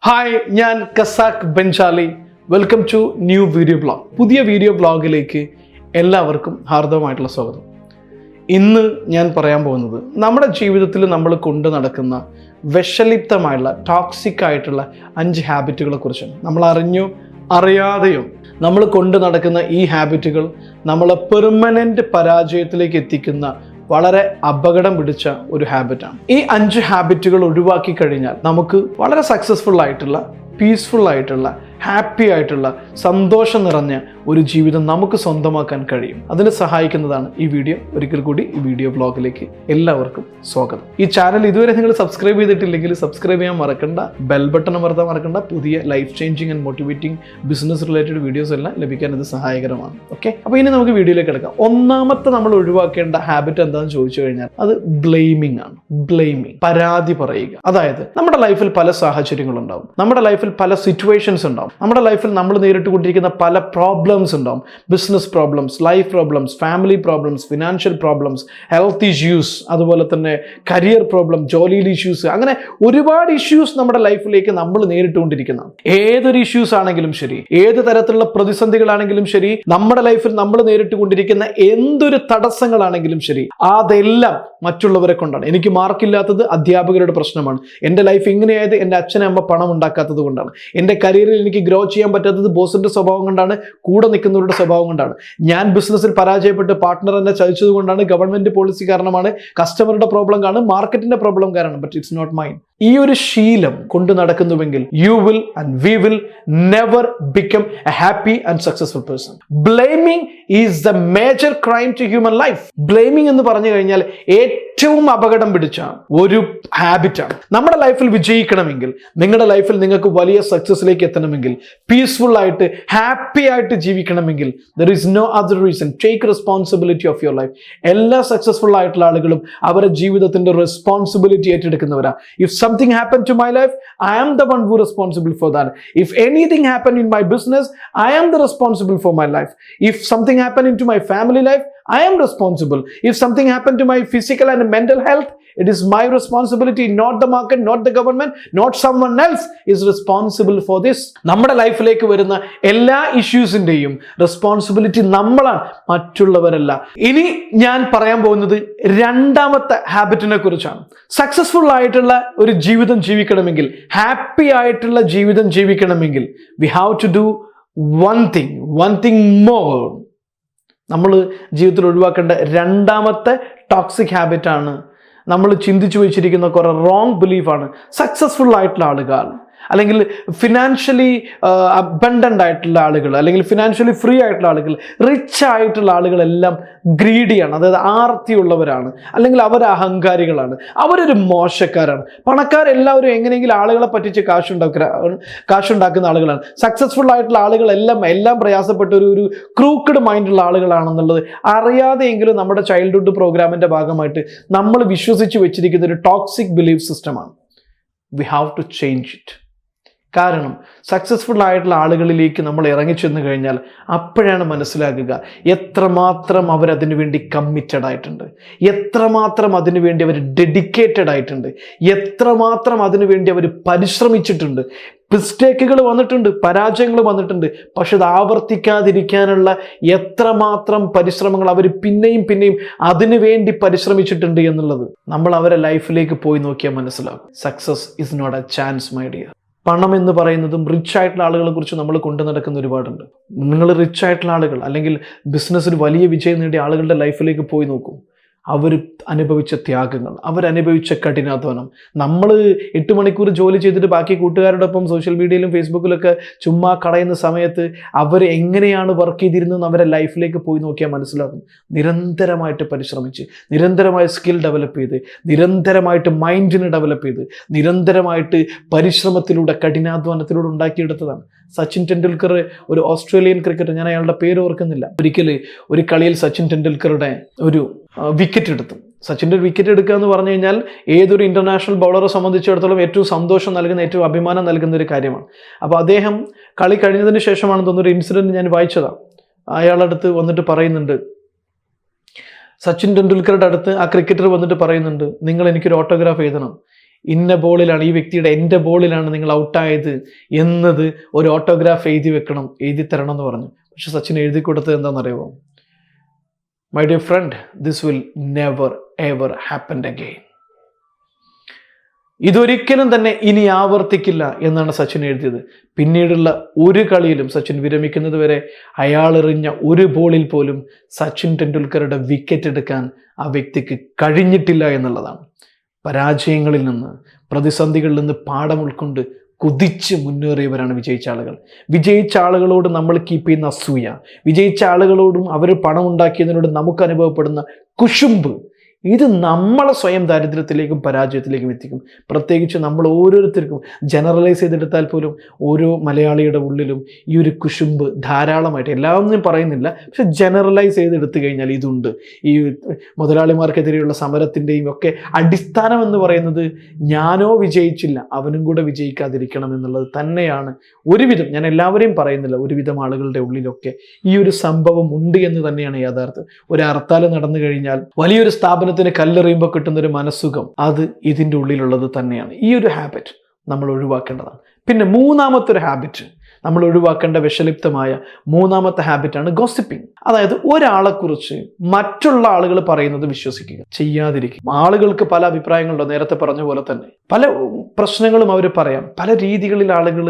Hi, ഞാൻ കസാക് ബെൻജാലി. Welcome to new video blog. പുതിയ വീഡിയോ ബ്ലോഗിലേക്ക് എല്ലാവർക്കും ഹാർദവമായിട്ടുള്ള സ്വാഗതം. ഇന്ന് ഞാൻ പറയാൻ പോകുന്നത് നമ്മുടെ ജീവിതത്തിൽ നമ്മൾ കൊണ്ടു നടക്കുന്ന വിഷലിപ്തമായിട്ടുള്ള ടോക്സിക് ആയിട്ടുള്ള 5 ഹാബിറ്റുകളെ കുറിച്ചാണ്. നമ്മൾ അറിഞ്ഞോ അറിയാതെയോ നമ്മൾ കൊണ്ടു നടക്കുന്ന ഈ ഹാബിറ്റുകൾ നമ്മളെ പെർമനന്റ് പരാജയത്തിലേക്ക് എത്തിക്കുന്ന വളരെ അപകടം പിടിച്ച ഒരു ഹാബിറ്റാണ്. ഈ 5 ഹാബിറ്റുകൾ ഒഴിവാക്കി കഴിഞ്ഞാൽ നമുക്ക് വളരെ സക്സസ്ഫുൾ ആയിട്ടുള്ള, പീസ്ഫുൾ ആയിട്ടുള്ള, ഹാപ്പി ആയിട്ടുള്ള, സന്തോഷം നിറഞ്ഞ ഒരു ജീവിതം നമുക്ക് സ്വന്തമാക്കാൻ കഴിയും. അതിന് സഹായിക്കുന്നതാണ് ഈ വീഡിയോ. ഒരിക്കൽ കൂടി ഈ വീഡിയോ ബ്ലോഗിലേക്ക് എല്ലാവർക്കും സ്വാഗതം. ഈ ചാനൽ ഇതുവരെ നിങ്ങൾ സബ്സ്ക്രൈബ് ചെയ്തിട്ടില്ലെങ്കിൽ സബ്സ്ക്രൈബ് ചെയ്യാൻ മറക്കണ്ട, ബെൽ ബട്ടൺ അമർത്താൻ മറക്കണ്ട. പുതിയ life changing and motivating business related videos എല്ലാം ലഭിക്കാൻ ഇത് സഹായകരമാണ്. ഓക്കെ, അപ്പോൾ ഇനി നമുക്ക് വീഡിയോയിലേക്ക് കിടക്കാം. ഒന്നാമത്തെ നമ്മൾ ഒഴിവാക്കേണ്ട ഹാബിറ്റ് എന്താണെന്ന് ചോദിച്ചു കഴിഞ്ഞാൽ അത് ബ്ലെയിമിംഗ് ആണ്. ബ്ലെയിമിംഗ്, പരാതി പറയുക. അതായത് നമ്മുടെ ലൈഫിൽ പല സാഹചര്യങ്ങളുണ്ടാവും, നമ്മുടെ ലൈഫിൽ പല സിറ്റുവേഷൻസ് ഉണ്ടാവും, നമ്മുടെ ലൈഫിൽ നമ്മൾ നേരിട്ടുകൊണ്ടിരിക്കുന്ന പല പ്രോബ്ലംസ് ഉണ്ടാവും. Business problems, life problems, family problems, financial problems, health issues, അതുപോലെ തന്നെ കരിയർ പ്രോബ്ലം, ജോലിയിൽ ഇഷ്യൂസ്, അങ്ങനെ ഒരുപാട് ഇഷ്യൂസ് നമ്മുടെ ലൈഫിലേക്ക് നമ്മൾ നേരിട്ടുകൊണ്ടിരിക്കുന്നതാണ്. ഏതൊരു ഇഷ്യൂസ് ആണെങ്കിലും ശരി, ഏത് തരത്തിലുള്ള പ്രതിസന്ധികളാണെങ്കിലും ശരി, നമ്മുടെ ലൈഫിൽ നമ്മൾ നേരിട്ടുകൊണ്ടിരിക്കുന്ന എന്തൊരു തടസ്സങ്ങളാണെങ്കിലും ശരി, അതെല്ലാം മറ്റുള്ളവരെ കൊണ്ടാണ്. എനിക്ക് മാർക്കില്ലാത്തത് അധ്യാപകരുടെ പ്രശ്നമാണ്. എൻ്റെ ലൈഫ് ഇങ്ങനെയായത് എൻ്റെ അച്ഛനമ്മ പണം ഉണ്ടാക്കാത്തത് കൊണ്ടാണ്. എൻ്റെ കരിയറിൽ എനിക്ക് ഗ്രോ ചെയ്യാൻ പറ്റാത്തത് ബോസിന്റെ സ്വഭാവം കൊണ്ടാണ്, കൂടെ നിൽക്കുന്നവരുടെ സ്വഭാവം കൊണ്ടാണ്. ഞാൻ ബിസിനസ്സിൽ പരാജയപ്പെട്ട് പാർട്ട്ണർ എന്നെ ചതിച്ചത് കൊണ്ടാണ്, ഗവൺമെന്റ് പോളിസി കാരണമാണ്, കസ്റ്റമറുടെ പ്രോബ്ലം കാരണം, മാർക്കറ്റിന്റെ പ്രോബ്ലം കാരണം. But it's not mine. ഈ ഒരു ശീലം കൊണ്ട് നടക്കുന്നുവെങ്കിൽ you will and we will never become a happy and successful person. Blaming is the major crime to human life. Blaming എന്ന് പറഞ്ഞു കഴിഞ്ഞാൽ ഏറ്റവും അപകടം പിടിച്ച ഒരു ഹാബിറ്റാണ്. നമ്മുടെ ലൈഫിൽ വിജയിക്കണമെങ്കിൽ, നിങ്ങളുടെ ലൈഫിൽ നിങ്ങൾക്ക് വലിയ സക്സസിലേക്ക് എത്തണമെങ്കിൽ, പീസ്ഫുൾ ആയിട്ട് ഹാപ്പി ആയിട്ട് ജീവിക്കണമെങ്കിൽ, there is no other reason. Take responsibility of your life. എല്ലാ സക്സസ്ഫുൾ ആയിട്ടുള്ള ആളുകളും അവരുടെ ജീവിതത്തിന്റെ റെസ്പോൺസിബിലിറ്റി ഏറ്റെടുക്കുന്നവരാ. If something happened to my life, I am the one who responsible for that. If anything happened in my business, I am the responsible for my life. If something happened into my family life, I am responsible. If something happened to my physical and mental health, it is my responsibility, not the market, not the government, not someone else is responsible for this. നമ്മുടെ ലൈഫിലേക്ക് വരുന്ന എല്ലാ ഇഷ്യൂസിന്റെയും responsibility നമ്മളാണ്, മറ്റുള്ളവരല്ല. ഇനി ഞാൻ പറയാൻ പോകുന്നത് രണ്ടാമത്തെ ഹാബിറ്റിനെ കുറിച്ചാണ്. സക്സസ്ഫുൾ ആയിട്ടുള്ള ഒരു ജീവിതം ജീവിക്കണമെങ്കിൽ, ഹാപ്പി ആയിട്ടുള്ള ജീവിതം ജീവിക്കണമെങ്കിൽ, we have to do one thing more. നമ്മൾ ജീവിതത്തിൽ ഒഴിവാക്കേണ്ട രണ്ടാമത്തെ ടോക്സിക് ഹാബിറ്റാണ്, നമ്മൾ ചിന്തിച്ചു വെച്ചിരിക്കുന്ന കുറെ റോങ് ബിലീഫാണ്. സക്സസ്ഫുൾ ആയിട്ടുള്ള ആളുകൾ, അല്ലെങ്കിൽ ഫിനാൻഷ്യലി അബണ്ടൻ്റ് ആയിട്ടുള്ള ആളുകൾ, അല്ലെങ്കിൽ ഫിനാൻഷ്യലി ഫ്രീ ആയിട്ടുള്ള ആളുകൾ, റിച്ച് ആയിട്ടുള്ള ആളുകളെല്ലാം ഗ്രീഡിയാണ്. അതായത് ആർത്തിയുള്ളവരാണ്, അല്ലെങ്കിൽ അവർ അഹങ്കാരികളാണ്, അവരൊരു മോശക്കാരാണ്. പണക്കാരെല്ലാവരും എങ്ങനെയെങ്കിലും ആളുകളെ പറ്റിച്ച് കാശുണ്ടാക്കുന്ന ആളുകളാണ്. സക്സസ്ഫുൾ ആയിട്ടുള്ള ആളുകളെല്ലാം പ്രയാസപ്പെട്ട ഒരു ക്രൂക്കഡ് മൈൻഡുള്ള ആളുകളാണെന്നുള്ളത് അറിയാതെയെങ്കിലും നമ്മുടെ ചൈൽഡ്ഹുഡ് പ്രോഗ്രാമിൻ്റെ ഭാഗമായിട്ട് നമ്മൾ വിശ്വസിച്ച് വെച്ചിരിക്കുന്ന ഒരു ടോക്സിക് ബിലീഫ് സിസ്റ്റമാണ്. We have to change it. കാരണം സക്സസ്ഫുൾ ആയിട്ടുള്ള ആളുകളിലേക്ക് നമ്മൾ ഇറങ്ങിച്ചെന്ന് കഴിഞ്ഞാൽ അപ്പോഴാണ് മനസ്സിലാക്കുക എത്രമാത്രം അവരതിനു വേണ്ടി കമ്മിറ്റഡ് ആയിട്ടുണ്ട്, എത്രമാത്രം അതിനുവേണ്ടി അവർ ഡെഡിക്കേറ്റഡ് ആയിട്ടുണ്ട്, എത്രമാത്രം അതിനുവേണ്ടി അവർ പരിശ്രമിച്ചിട്ടുണ്ട്. മിസ്റ്റേക്കുകൾ വന്നിട്ടുണ്ട്, പരാജയങ്ങൾ വന്നിട്ടുണ്ട്, പക്ഷെ അത് ആവർത്തിക്കാതിരിക്കാനുള്ള എത്രമാത്രം പരിശ്രമങ്ങൾ അവർ പിന്നെയും അതിനു വേണ്ടി പരിശ്രമിച്ചിട്ടുണ്ട് എന്നുള്ളത് നമ്മൾ അവരെ ലൈഫിലേക്ക് പോയി നോക്കിയാൽ മനസ്സിലാകും. Success is not a chance my dear. പണം എന്ന് പറയുന്നതും റിച്ച് ആയിട്ടുള്ള ആളുകളെ കുറിച്ച് നമ്മൾ കൊണ്ടു നടക്കുന്ന ഒരുപാടുണ്ട്. നിങ്ങൾ റിച്ച് ആയിട്ടുള്ള ആളുകൾ, അല്ലെങ്കിൽ ബിസിനസ്സിൽ വലിയ വിജയം നേടിയ ആളുകളുടെ ലൈഫിലേക്ക് പോയി നോക്കൂ. അവർ അനുഭവിച്ച ത്യാഗങ്ങൾ, അവരനുഭവിച്ച കഠിനാധ്വാനം. നമ്മൾ 8 മണിക്കൂർ ജോലി ചെയ്തിട്ട് ബാക്കി കൂട്ടുകാരോടൊപ്പം സോഷ്യൽ മീഡിയയിലും ഫേസ്ബുക്കിലൊക്കെ ചുമ്മാ കളയുന്ന സമയത്ത് അവർ എങ്ങനെയാണ് വർക്ക് ചെയ്തിരുന്നതെന്ന് അവരെ ലൈഫിലേക്ക് പോയി നോക്കിയാൽ മനസ്സിലാകും. നിരന്തരമായിട്ട് പരിശ്രമിച്ച്, നിരന്തരമായി സ്കിൽ ഡെവലപ്പ് ചെയ്ത്, നിരന്തരമായിട്ട് മൈൻഡിനെ ഡെവലപ്പ് ചെയ്ത്, നിരന്തരമായിട്ട് പരിശ്രമത്തിലൂടെ, കഠിനാധ്വാനത്തിലൂടെ ഉണ്ടാക്കിയെടുത്തതാണ്. സച്ചിൻ ടെണ്ടുൽക്കർ, ഒരു ഓസ്ട്രേലിയൻ ക്രിക്കറ്റർ, ഞാൻ അയാളുടെ പേര് ഓർക്കുന്നില്ല, ഒരിക്കൽ ഒരു കളിയിൽ സച്ചിൻ ടെണ്ടുൽക്കറുടെ ഒരു വിക്കറ്റ് എടുത്തു. സച്ചിൻ്റെ വിക്കറ്റ് എടുക്കുക എന്ന് പറഞ്ഞു കഴിഞ്ഞാൽ ഏതൊരു ഇൻ്റർനാഷണൽ ബൗളറെ സംബന്ധിച്ചിടത്തോളം ഏറ്റവും സന്തോഷം നൽകുന്ന, ഏറ്റവും അഭിമാനം നൽകുന്ന ഒരു കാര്യമാണ്. അപ്പോൾ അദ്ദേഹം കളി കഴിഞ്ഞതിന് ശേഷമാണെന്ന് തോന്നുന്നൊരു ഇൻസിഡൻറ്റ് ഞാൻ വായിച്ചതാണ്. അയാളുടെ അടുത്ത് വന്നിട്ട് പറയുന്നുണ്ട്, സച്ചിൻ ടെണ്ടുൽക്കറുടെ അടുത്ത് ആ ക്രിക്കറ്റർ വന്നിട്ട് പറയുന്നുണ്ട്, നിങ്ങൾ എനിക്കൊരു ഓട്ടോഗ്രാഫ് എഴുതണം, ഇന്ന ബോളിലാണ്, ഈ വ്യക്തിയുടെ എൻ്റെ ബോളിലാണ് നിങ്ങൾ ഔട്ടായത് എന്നത് ഒരു ഓട്ടോഗ്രാഫ് എഴുതി തരണം എന്ന് പറഞ്ഞു. പക്ഷെ സച്ചിൻ എഴുതി കൊടുത്തത് എന്താണെന്നറിയുമോ? My dear friend, this will never ever happen again. ഇതൊരിക്കലും തന്നെ ഇനി ആവർത്തിക്കില്ല എന്നാണ് സച്ചിൻ എഴുതിയത്. പിന്നീടുള്ള ഒരു കളിയിലും സച്ചിൻ വിരമിക്കുന്നത് വരെ അയാൾ എറിഞ്ഞ ഒരു ബോളിൽ പോലും സച്ചിൻ ടെണ്ടുൽക്കറുടെ വിക്കറ്റ് എടുക്കാൻ ആ വ്യക്തിക്ക് കഴിഞ്ഞിട്ടില്ല എന്നുള്ളതാണ്. പരാജയങ്ങളിൽ നിന്ന്, പ്രതിസന്ധികളിൽ നിന്ന് പാഠം ഉൾക്കൊണ്ട് കുതിച്ച് മുന്നേറിയവരാണ് വിജയിച്ച ആളുകൾ. വിജയിച്ച ആളുകളോട് നമ്മൾ കീപ്പ് ചെയ്യുന്ന അസൂയ, വിജയിച്ച ആളുകളോടും അവർ പണം ഉണ്ടാക്കിയതിനോട് നമുക്ക് അനുഭവപ്പെടുന്ന കുശുമ്പ്, ഇത് നമ്മളെ സ്വയം ദാരിദ്ര്യത്തിലേക്കും പരാജയത്തിലേക്കും എത്തിക്കും. പ്രത്യേകിച്ച് നമ്മൾ ഓരോരുത്തർക്കും ജനറലൈസ് ചെയ്തെടുത്താൽ പോലും ഓരോ മലയാളിയുടെ ഉള്ളിലും ഈ ഒരു കുശുമ്പ് ധാരാളമായിട്ട്, എല്ലാവരും പറയുന്നില്ല, പക്ഷെ ജനറലൈസ് ചെയ്തെടുത്തു കഴിഞ്ഞാൽ ഇതുണ്ട്. ഈ മുതലാളിമാർക്കെതിരെയുള്ള സമരത്തിൻ്റെയും ഒക്കെ അടിസ്ഥാനം എന്ന് പറയുന്നത് ഞാനോ വിജയിച്ചില്ല, അവനും കൂടെ വിജയിക്കാതിരിക്കണം എന്നുള്ളത് തന്നെയാണ്. ഒരുവിധം, ഞാൻ എല്ലാവരെയും പറയുന്നില്ല, ഒരുവിധം ആളുകളുടെ ഉള്ളിലൊക്കെ ഈ ഒരു സംഭവം ഉണ്ട് എന്ന് തന്നെയാണ് യാഥാർത്ഥ്യം. ഒരു ഹർത്താൽ നടന്നു കഴിഞ്ഞാൽ വലിയൊരു സ്ഥാപനത്തിന് കല്ലെറിയുമ്പോൾ കിട്ടുന്നൊരു മനസ്സുഖം, അത് ഇതിൻ്റെ ഉള്ളിലുള്ളത് തന്നെയാണ്. ഈ ഒരു ഹാബിറ്റ് നമ്മൾ ഒഴിവാക്കേണ്ടതാണ്. പിന്നെ മൂന്നാമത്തെ ഒരു ഹാബിറ്റ്, നമ്മൾ ഒഴിവാക്കേണ്ട വിഷലിപ്തമായ മൂന്നാമത്തെ ഹാബിറ്റാണ് ഗോസിപ്പിംഗ്. അതായത് ഒരാളെക്കുറിച്ച് മറ്റുള്ള ആളുകൾ പറയുന്നത് വിശ്വസിക്കുക, ചെയ്യാതിരിക്കുക. ആളുകൾക്ക് പല അഭിപ്രായങ്ങളുണ്ടോ, നേരത്തെ പറഞ്ഞ പോലെ തന്നെ പല പ്രശ്നങ്ങളും അവർ പറയാം, പല രീതികളിൽ ആളുകൾ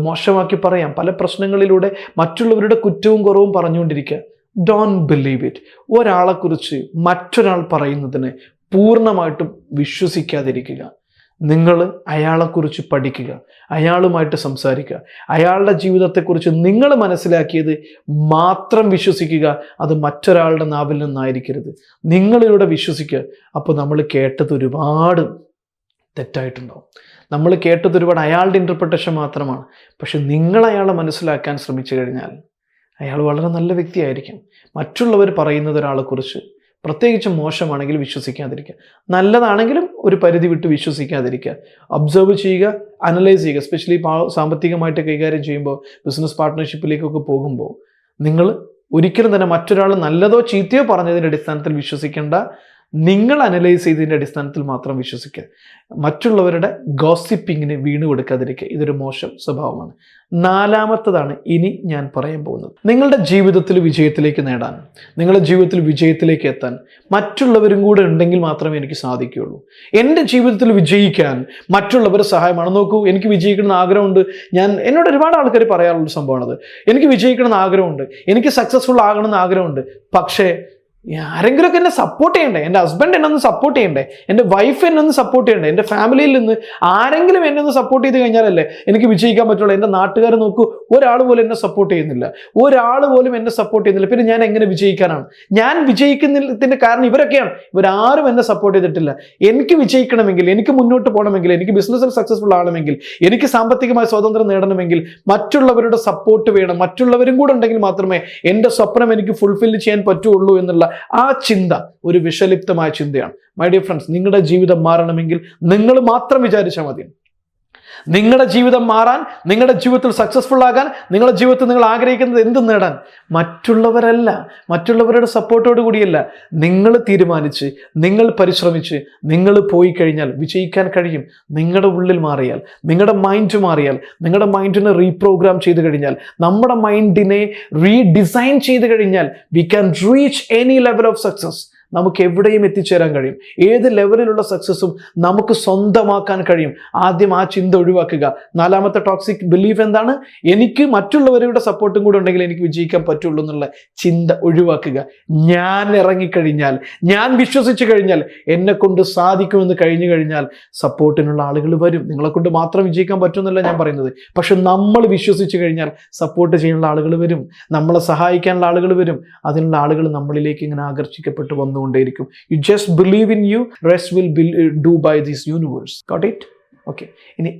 മോശമാക്കി പറയാം, പല പ്രശ്നങ്ങളിലൂടെ മറ്റുള്ളവരുടെ കുറ്റവും കുറവും പറഞ്ഞുകൊണ്ടിരിക്കുക. Don't believe it. ഒരാളെക്കുറിച്ച് മറ്റൊരാൾ പറയുന്നതിനെ പൂർണ്ണമായിട്ടും വിശ്വസിക്കാതിരിക്കുക. നിങ്ങൾ അയാളെക്കുറിച്ച് പഠിക്കുക, അയാളുമായിട്ട് സംസാരിക്കുക, അയാളുടെ ജീവിതത്തെക്കുറിച്ച് നിങ്ങൾ മനസ്സിലാക്കിയത് മാത്രം വിശ്വസിക്കുക. അത് മറ്റൊരാളുടെ നാവിൽ നിന്നായിരിക്കരുത്, നിങ്ങളിലൂടെ വിശ്വസിക്കുക. അപ്പോൾ നമ്മൾ കേട്ടത് ഒരുപാട് തെറ്റായിട്ടുണ്ടാവും, നമ്മൾ കേട്ടത് ഒരുപാട് അയാളുടെ ഇൻ്റർപ്രിട്ടേഷൻ മാത്രമാണ്. പക്ഷെ നിങ്ങൾ അയാളെ മനസ്സിലാക്കാൻ ശ്രമിച്ചു കഴിഞ്ഞാൽ അയാൾ വളരെ നല്ല വ്യക്തിയായിരിക്കും. മറ്റുള്ളവർ പറയുന്നത് ഒരാളെക്കുറിച്ച്, പ്രത്യേകിച്ച് മോശമാണെങ്കിൽ വിശ്വസിക്കാതിരിക്കുക, നല്ലതാണെങ്കിലും ഒരു പരിധി വിട്ട് വിശ്വസിക്കാതിരിക്കുക. ഒബ്സർവ് ചെയ്യുക, അനലൈസ് ചെയ്യുക. എസ്പെഷ്യലി സാമ്പത്തികമായിട്ട് കൈകാര്യം ചെയ്യുമ്പോൾ, ബിസിനസ് പാർട്ട്ണർഷിപ്പിലേക്കൊക്കെ പോകുമ്പോൾ നിങ്ങൾ ഒരിക്കലും തന്നെ മറ്റൊരാൾ നല്ലതോ ചീത്തയോ പറഞ്ഞതിൻ്റെ അടിസ്ഥാനത്തിൽ വിശ്വസിക്കേണ്ട. നിങ്ങൾ അനലൈസ് ചെയ്തതിൻ്റെ അടിസ്ഥാനത്തിൽ മാത്രം വിശ്വസിക്കുക. മറ്റുള്ളവരുടെ ഗോസിപ്പിങ്ങിന് വീണ് കൊടുക്കാതിരിക്കുക. ഇതൊരു മോശം സ്വഭാവമാണ്. നാലാമത്തതാണ് ഇനി ഞാൻ പറയാൻ പോകുന്നത്. നിങ്ങളുടെ ജീവിതത്തിൽ വിജയത്തിലേക്ക് നേടാൻ, നിങ്ങളുടെ ജീവിതത്തിൽ വിജയത്തിലേക്ക് എത്താൻ മറ്റുള്ളവരും കൂടെ ഉണ്ടെങ്കിൽ മാത്രമേ എനിക്ക് സാധിക്കുകയുള്ളൂ. എൻ്റെ ജീവിതത്തിൽ വിജയിക്കാൻ മറ്റുള്ളവരുടെ സഹായമാണ്. നോക്കൂ, എനിക്ക് വിജയിക്കണമെന്ന് ആഗ്രഹമുണ്ട്. എന്നോട് ഒരുപാട് ആൾക്കാർ പറയാറുള്ളൊരു സംഭവമാണത്. എനിക്ക് വിജയിക്കണമെന്ന് ആഗ്രഹമുണ്ട്, എനിക്ക് സക്സസ്ഫുൾ ആകണമെന്ന് ആഗ്രഹമുണ്ട്. പക്ഷേ ആരെങ്കിലുമൊക്കെ എന്നെ സപ്പോർട്ട് ചെയ്യണ്ടേ? എൻ്റെ ഹസ്ബൻഡ് എന്നെ ഒന്ന് സപ്പോർട്ട് ചെയ്യണ്ടേ? എൻ്റെ വൈഫ് എന്നെ ഒന്ന് സപ്പോർട്ട് ചെയ്യണ്ടേ? എൻ്റെ ഫാമിലിയിൽ നിന്ന് ആരെങ്കിലും എന്നെ ഒന്ന് സപ്പോർട്ട് ചെയ്ത് കഴിഞ്ഞാലല്ലേ എനിക്ക് വിജയിക്കാൻ പറ്റുള്ളൂ. എൻ്റെ നാട്ടുകാർ നോക്കൂ, ഒരാൾ പോലും എന്നെ സപ്പോർട്ട് ചെയ്യുന്നില്ല, ഒരാൾ പോലും എന്നെ സപ്പോർട്ട് ചെയ്യുന്നില്ല. പിന്നെ ഞാൻ എങ്ങനെ വിജയിക്കാനാണ്? ഞാൻ വിജയിക്കുന്നതിൻ്റെ കാരണം ഇവരൊക്കെയാണ്. ഇവരാരും എന്നെ സപ്പോർട്ട് ചെയ്തിട്ടില്ല. എനിക്ക് വിജയിക്കണമെങ്കിൽ, എനിക്ക് മുന്നോട്ട് പോകണമെങ്കിൽ, എനിക്ക് ബിസിനസ്സിൽ സക്സസ്ഫുൾ ആകണമെങ്കിൽ, എനിക്ക് സാമ്പത്തികമായ സ്വാതന്ത്ര്യം നേടണമെങ്കിൽ മറ്റുള്ളവരുടെ സപ്പോർട്ട് വേണം. മറ്റുള്ളവരും കൂടെ ഉണ്ടെങ്കിൽ മാത്രമേ എൻ്റെ സ്വപ്നം എനിക്ക് ഫുൾഫിൽ ചെയ്യാൻ പറ്റുള്ളൂ എന്നുള്ള ആ ചിന്ത ഒരു വിഷലിപ്തമായ ചിന്തയാണ്. മൈ ഡിയർ ഫ്രണ്ട്സ്, നിങ്ങളുടെ ജീവിതം മാറണമെങ്കിൽ നിങ്ങൾ മാത്രം വിചാരിച്ചാൽ മതി. നിങ്ങളുടെ ജീവിതം മാറാൻ, നിങ്ങളുടെ ജീവിതത്തിൽ സക്സസ്ഫുൾ ആകാൻ, നിങ്ങളുടെ ജീവിതത്തിൽ നിങ്ങൾ ആഗ്രഹിക്കുന്നത് എന്ത് നേടാൻ, മറ്റുള്ളവരല്ല, മറ്റുള്ളവരുടെ സപ്പോർട്ടോട് കൂടിയല്ല. നിങ്ങൾ തീരുമാനിച്ച്, നിങ്ങൾ പരിശ്രമിച്ച്, നിങ്ങൾ പോയി കഴിഞ്ഞാൽ വിജയിക്കാൻ കഴിയും. നിങ്ങളുടെ ഉള്ളിൽ മാറിയാൽ, നിങ്ങളുടെ മൈൻഡ് മാറിയാൽ, നിങ്ങളുടെ മൈൻഡിനെ റീപ്രോഗ്രാം ചെയ്ത് കഴിഞ്ഞാൽ, നമ്മുടെ മൈൻഡിനെ റീഡിസൈൻ ചെയ്ത് കഴിഞ്ഞാൽ we can reach any level of success. നമുക്ക് എവിടെയും എത്തിച്ചേരാൻ കഴിയും. ഏത് ലെവലിലുള്ള സക്സസ്സും നമുക്ക് സ്വന്തമാക്കാൻ കഴിയും. ആദ്യം ആ ചിന്ത ഒഴിവാക്കുക. നാലാമത്തെ ടോക്സിക് ബിലീഫ് എന്താണ്? എനിക്ക് മറ്റുള്ളവരുടെ സപ്പോർട്ടും കൂടെ ഉണ്ടെങ്കിൽ എനിക്ക് വിജയിക്കാൻ പറ്റുള്ളൂ എന്നുള്ള ചിന്ത ഒഴിവാക്കുക. ഞാൻ ഇറങ്ങിക്കഴിഞ്ഞാൽ, ഞാൻ വിശ്വസിച്ച് കഴിഞ്ഞാൽ, എന്നെ കൊണ്ട് സാധിക്കുമെന്ന് കഴിഞ്ഞു കഴിഞ്ഞാൽ സപ്പോർട്ടിനുള്ള ആളുകൾ വരും. നിങ്ങളെ കൊണ്ട് മാത്രം വിജയിക്കാൻ പറ്റുമെന്നല്ല ഞാൻ പറയുന്നത്. പക്ഷെ നമ്മൾ വിശ്വസിച്ച് കഴിഞ്ഞാൽ സപ്പോർട്ട് ചെയ്യാനുള്ള ആളുകൾ വരും, നമ്മളെ സഹായിക്കാനുള്ള ആളുകൾ വരും. അതിനുള്ള ആളുകൾ നമ്മളിലേക്ക് ഇങ്ങനെ ആകർഷിക്കപ്പെട്ട് വന്നുകൊണ്ടേയിരിക്കും. You just believe in you, rest will do by this universe. Got it? Okay. ഇനി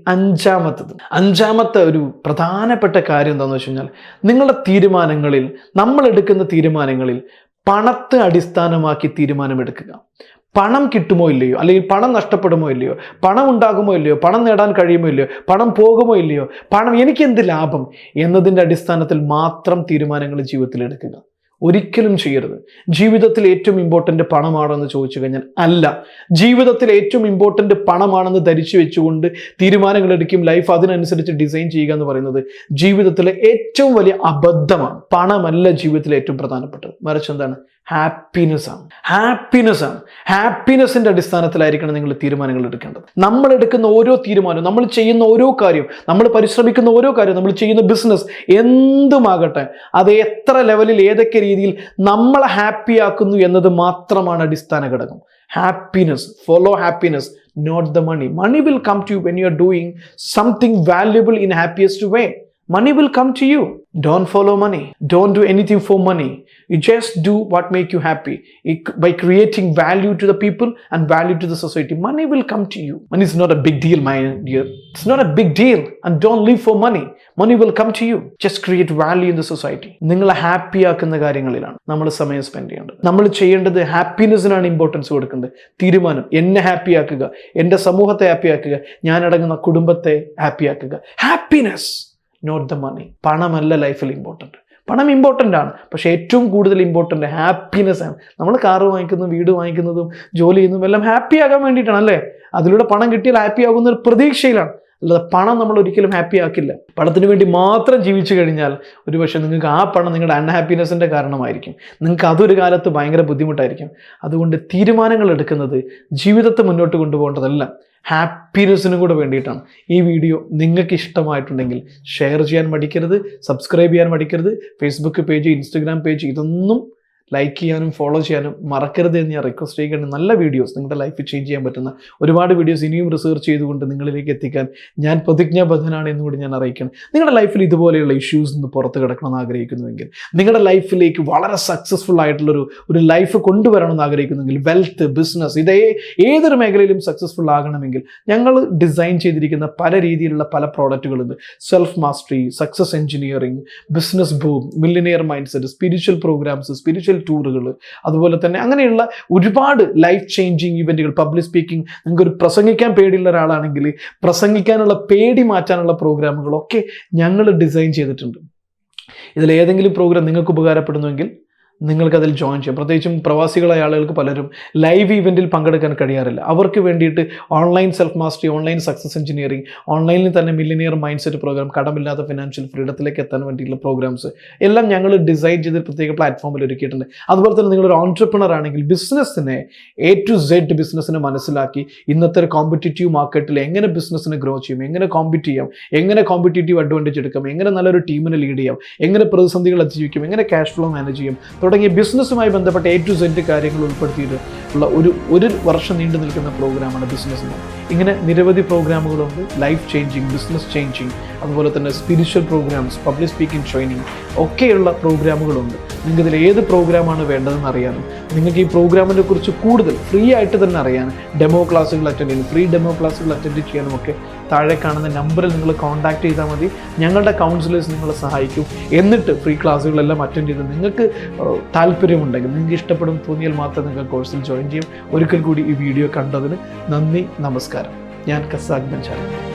അഞ്ചാമത്തെ ഒരു പ്രധാനപ്പെട്ട കാര്യം എന്താണെന്ന് വെച്ച് കഴിഞ്ഞാൽ, നിങ്ങളുടെ തീരുമാനങ്ങളിൽ, നമ്മൾ എടുക്കുന്ന തീരുമാനങ്ങളിൽ പണത്തെ അടിസ്ഥാനമാക്കി തീരുമാനമെടുക്കുക. പണം കിട്ടുമോ ഇല്ലയോ, അല്ലെങ്കിൽ പണം നഷ്ടപ്പെടുമോ ഇല്ലയോ, പണം ഉണ്ടാകുമോ ഇല്ലയോ, പണം നേടാൻ കഴിയുമോ ഇല്ലയോ, പണം പോകുമോ ഇല്ലയോ, പണം എനിക്ക് എന്ത് ലാഭം എന്നതിൻ്റെ അടിസ്ഥാനത്തിൽ മാത്രം തീരുമാനങ്ങൾ ജീവിതത്തിൽ എടുക്കുക. ഒരിക്കലും ചെയ്യരുത്. ജീവിതത്തിൽ ഏറ്റവും ഇമ്പോർട്ടൻ്റ് പണമാണെന്ന് ചോദിച്ചു കഴിഞ്ഞാൽ അല്ല. ജീവിതത്തിൽ ഏറ്റവും ഇമ്പോർട്ടൻ്റ് പണമാണെന്ന് ധരിച്ചു വെച്ചുകൊണ്ട് തീരുമാനങ്ങൾ എടുക്കും, ലൈഫ് അതിനനുസരിച്ച് ഡിസൈൻ ചെയ്യുക എന്ന് പറയുന്നത് ജീവിതത്തിലെ ഏറ്റവും വലിയ അബദ്ധമാണ്. പണമല്ല ജീവിതത്തിലെ ഏറ്റവും പ്രധാനപ്പെട്ടത്, മറിച്ച് എന്താണ്? ഹാപ്പിനെസ് ആണ്. ഹാപ്പിനെസിന്റെ അടിസ്ഥാനത്തിലായിരിക്കണം നിങ്ങൾ തീരുമാനങ്ങൾ എടുക്കേണ്ടത്. നമ്മൾ എടുക്കുന്ന ഓരോ തീരുമാനവും, നമ്മൾ ചെയ്യുന്ന ഓരോ കാര്യവും, നമ്മൾ പരിശ്രമിക്കുന്ന ഓരോ കാര്യവും, നമ്മൾ ചെയ്യുന്ന ബിസിനസ് എന്തുമാകട്ടെ, അത് എത്ര ലെവലിൽ ഏതൊക്കെ രീതിയിൽ നമ്മളെ ഹാപ്പിയാക്കുന്നു എന്നത് മാത്രമാണ് അടിസ്ഥാന ഘടകം. Happiness, follow happiness, not the money. Money will come to you when you are doing something valuable in happiest way. Money will come to you. Don't follow money. Don't do anything for money. You just do what make you happy. By creating value to the people and value to the society, money will come to you. Money is not a big deal, my dear. It's not a big deal. And don't live for money. Money will come to you. Just create value in the society. നിങ്ങളെ happy ആക്കുന്ന കാര്യങ്ങളിലാണ് നമ്മൾ സമയം spend ചെയ്യേണ്ടത്. നമ്മൾ ചെയ്യേണ്ടത് ഹാപ്പിനെസ്സിനാണ് importance കൊടുക്കേണ്ടത്. തീരുമാനം, എന്നെ ഹാപ്പി ആക്കുക, എൻ്റെ സമൂഹത്തെ ഹാപ്പി ആക്കുക, ഞാൻ അടങ്ങുന്ന കുടുംബത്തെ ഹാപ്പി ആക്കുക. Happiness, not the money. പണമല്ല ലൈഫിൽ ഇമ്പോർട്ടൻ്റ്. പണം ഇമ്പോർട്ടൻ്റ് ആണ്, പക്ഷേ ഏറ്റവും കൂടുതൽ ഇമ്പോർട്ടൻ്റ് ഹാപ്പിനെസ് ആണ്. നമ്മൾ കാറ് വാങ്ങിക്കുന്നതും വീട് വാങ്ങിക്കുന്നതും ജോലി ചെയ്യുന്നതും എല്ലാം ഹാപ്പി ആകാൻ വേണ്ടിയിട്ടാണ് അല്ലേ? അതിലൂടെ പണം കിട്ടിയാൽ ഹാപ്പി ആകുന്ന ഒരു പ്രതീക്ഷയിലാണ്. അല്ലാതെ പണം നമ്മൾ ഒരിക്കലും ഹാപ്പി ആക്കില്ല. പണത്തിന് വേണ്ടി മാത്രം ജീവിച്ചു കഴിഞ്ഞാൽ ഒരുപക്ഷെ നിങ്ങൾക്ക് ആ പണം നിങ്ങളുടെ അൺഹാപ്പിനെസ്സിൻ്റെ കാരണമായിരിക്കും. നിങ്ങൾക്ക് അതൊരു കാലത്ത് ഭയങ്കര ബുദ്ധിമുട്ടായിരിക്കും. അതുകൊണ്ട് തീരുമാനങ്ങൾ എടുക്കുന്നത് ജീവിതത്തെ മുന്നോട്ട് കൊണ്ടുപോകേണ്ടതല്ല, ഹാപ്പിനെസ്സിനും കൂടെ വേണ്ടിയിട്ടാണ്. ഈ വീഡിയോ നിങ്ങൾക്ക് ഇഷ്ടമായിട്ടുണ്ടെങ്കിൽ ഷെയർ ചെയ്യാൻ മടിക്കരുത്, സബ്സ്ക്രൈബ് ചെയ്യാൻ മടിക്കരുത്. ഫേസ്ബുക്ക് പേജ്, ഇൻസ്റ്റഗ്രാം പേജ് ഇതൊന്നും ലൈക്ക് ചെയ്യാനും ഫോളോ ചെയ്യാനും മറക്കരുത് എന്ന് ഞാൻ റിക്വസ്റ്റ് ചെയ്യുകയാണ്. നല്ല വീഡിയോസ്, നിങ്ങളുടെ ലൈഫ് ചേഞ്ച് ചെയ്യാൻ പറ്റുന്ന ഒരുപാട് വീഡിയോസ് ഇനിയും റിസർച്ച് ചെയ്തുകൊണ്ട് നിങ്ങളിലേക്ക് എത്തിക്കാൻ ഞാൻ പ്രതിജ്ഞാബദ്ധനാണ് എന്നുകൂടി ഞാൻ അറിയിക്കണം. നിങ്ങളുടെ ലൈഫിൽ ഇതുപോലെയുള്ള ഇഷ്യൂസ് നിന്ന് പുറത്ത് കിടക്കണമെന്ന് ആഗ്രഹിക്കുന്നുവെങ്കിൽ, നിങ്ങളുടെ ലൈഫിലേക്ക് വളരെ സക്സസ്ഫുൾ ആയിട്ടുള്ളൊരു ലൈഫ് കൊണ്ടുവരണമെന്ന് ആഗ്രഹിക്കുന്നുവെങ്കിൽ, വെൽത്ത്, ബിസിനസ്, ഏതൊരു മേഖലയിലും സക്സസ്ഫുൾ ആകണമെങ്കിൽ ഞങ്ങൾ ഡിസൈൻ ചെയ്തിരിക്കുന്ന പല രീതിയിലുള്ള പല പ്രോഡക്റ്റുകളുണ്ട്. Self mastery, success engineering, business boom, millionaire mind set, spiritual programmes, spiritual ടൂറുകൾ, അതുപോലെ തന്നെ അങ്ങനെയുള്ള ഒരുപാട് ലൈഫ് ചേഞ്ചിങ് ഇവൻറ്റുകൾ, പബ്ലിക് സ്പീക്കിംഗ്. നിങ്ങൾക്കൊരു പ്രസംഗിക്കാൻ പേടിയുള്ള ഒരാളാണെങ്കിൽ പ്രസംഗിക്കാനുള്ള പേടി മാറ്റാനുള്ള പ്രോഗ്രാമുകളൊക്കെ ഞങ്ങൾ ഡിസൈൻ ചെയ്തിട്ടുണ്ട്. ഇതിലേതെങ്കിലും പ്രോഗ്രാം നിങ്ങൾക്ക് ഉപകാരപ്പെടുന്നുവെങ്കിൽ നിങ്ങൾക്കതിൽ ജോയിൻ ചെയ്യാം. പ്രത്യേകിച്ചും പ്രവാസികളായ ആളുകൾക്ക് പലരും ലൈവ് ഇവൻറ്റിൽ പങ്കെടുക്കാൻ കഴിയാറില്ല. അവർക്ക് വേണ്ടിയിട്ട് online self mastery, online success engineering, ഓൺലൈനിൽ തന്നെ മില്ലിനിയർ മൈൻഡ് സെറ്റ് പ്രോഗ്രാം, കടമില്ലാത്ത ഫിനാൻഷ്യൽ ഫ്രീഡത്തിലേക്ക് എത്താൻ വേണ്ടിയിട്ടുള്ള പ്രോഗ്രാംസ് എല്ലാം ഞങ്ങൾ ഡിസൈൻ ചെയ്ത് പ്രത്യേക പ്ലാറ്റ്ഫോമിൽ ഒരുക്കിയിട്ടുണ്ട്. അതുപോലെ തന്നെ നിങ്ങളൊരു ഓൺട്രപ്രണർ ആണെങ്കിൽ ബിസിനസ്സിനെ A to Z ബിസിനസ്സിനെ മനസ്സിലാക്കി ഇന്നത്തെ ഒരു കോമ്പറ്റീറ്റീവ് മാർക്കറ്റിൽ എങ്ങനെ ബിസിനസ്സിനെ ഗ്രോ ചെയ്യും, എങ്ങനെ കോമ്പീറ്റ് ചെയ്യാം, എങ്ങനെ കോമ്പറ്റീറ്റീവ് അഡ്വാൻറ്റേജ് എടുക്കാം, എങ്ങനെ നല്ലൊരു ടീമിനെ ലീഡ് ചെയ്യാം, എങ്ങനെ പ്രതിസന്ധികൾ അതിജീവിക്കും, എങ്ങനെ ക്യാഷ് ഫ്ലോ മാനേജ് ചെയ്യും തുടങ്ങിയ ബിസിനസ്സുമായി ബന്ധപ്പെട്ട A to Z കാര്യങ്ങൾ ഉൾപ്പെടുത്തിയിട്ടുള്ള ഒരു വർഷം നീണ്ടു നിൽക്കുന്ന പ്രോഗ്രാമാണ് ബിസിനസ്. ഇങ്ങനെ നിരവധി പ്രോഗ്രാമുകളുണ്ട്. ലൈഫ് ചേഞ്ചിങ്, ബിസിനസ് ചേഞ്ചിങ്, അതുപോലെ തന്നെ spiritual programmes, public speaking training ഒക്കെയുള്ള പ്രോഗ്രാമുകളുണ്ട്. നിങ്ങൾക്ക് ഇതിൽ ഏത് പ്രോഗ്രാമാണ് വേണ്ടതെന്ന് അറിയാനും നിങ്ങൾക്ക് ഈ പ്രോഗ്രാമിനെ കുറിച്ച് കൂടുതൽ ഫ്രീ ആയിട്ട് തന്നെ അറിയാനും ഡെമോ ക്ലാസ്സുകൾ അറ്റൻഡ് ചെയ്യാനും ഫ്രീ ഡെമോ ക്ലാസ്സുകൾ അറ്റൻഡ് ചെയ്യാനും ഒക്കെ താഴെ കാണുന്ന നമ്പറിൽ നിങ്ങൾ കോൺടാക്ട് ചെയ്താൽ മതി. ഞങ്ങളുടെ കൗൺസിലേഴ്സ് നിങ്ങളെ സഹായിക്കും. എന്നിട്ട് ഫ്രീ ക്ലാസ്സുകളെല്ലാം അറ്റൻഡ് ചെയ്ത് നിങ്ങൾക്ക് താല്പര്യമുണ്ടെങ്കിൽ, നിങ്ങൾക്ക് ഇഷ്ടപ്പെടും തോന്നിയാൽ മാത്രം നിങ്ങൾ കോഴ്സിൽ ജോയിൻ ചെയ്യും. ഒരിക്കൽ കൂടി ഈ വീഡിയോ കണ്ടതിന് നന്ദി, നമസ്കാരം. ഞാൻ കസാക് ബെഞ്ചാലി.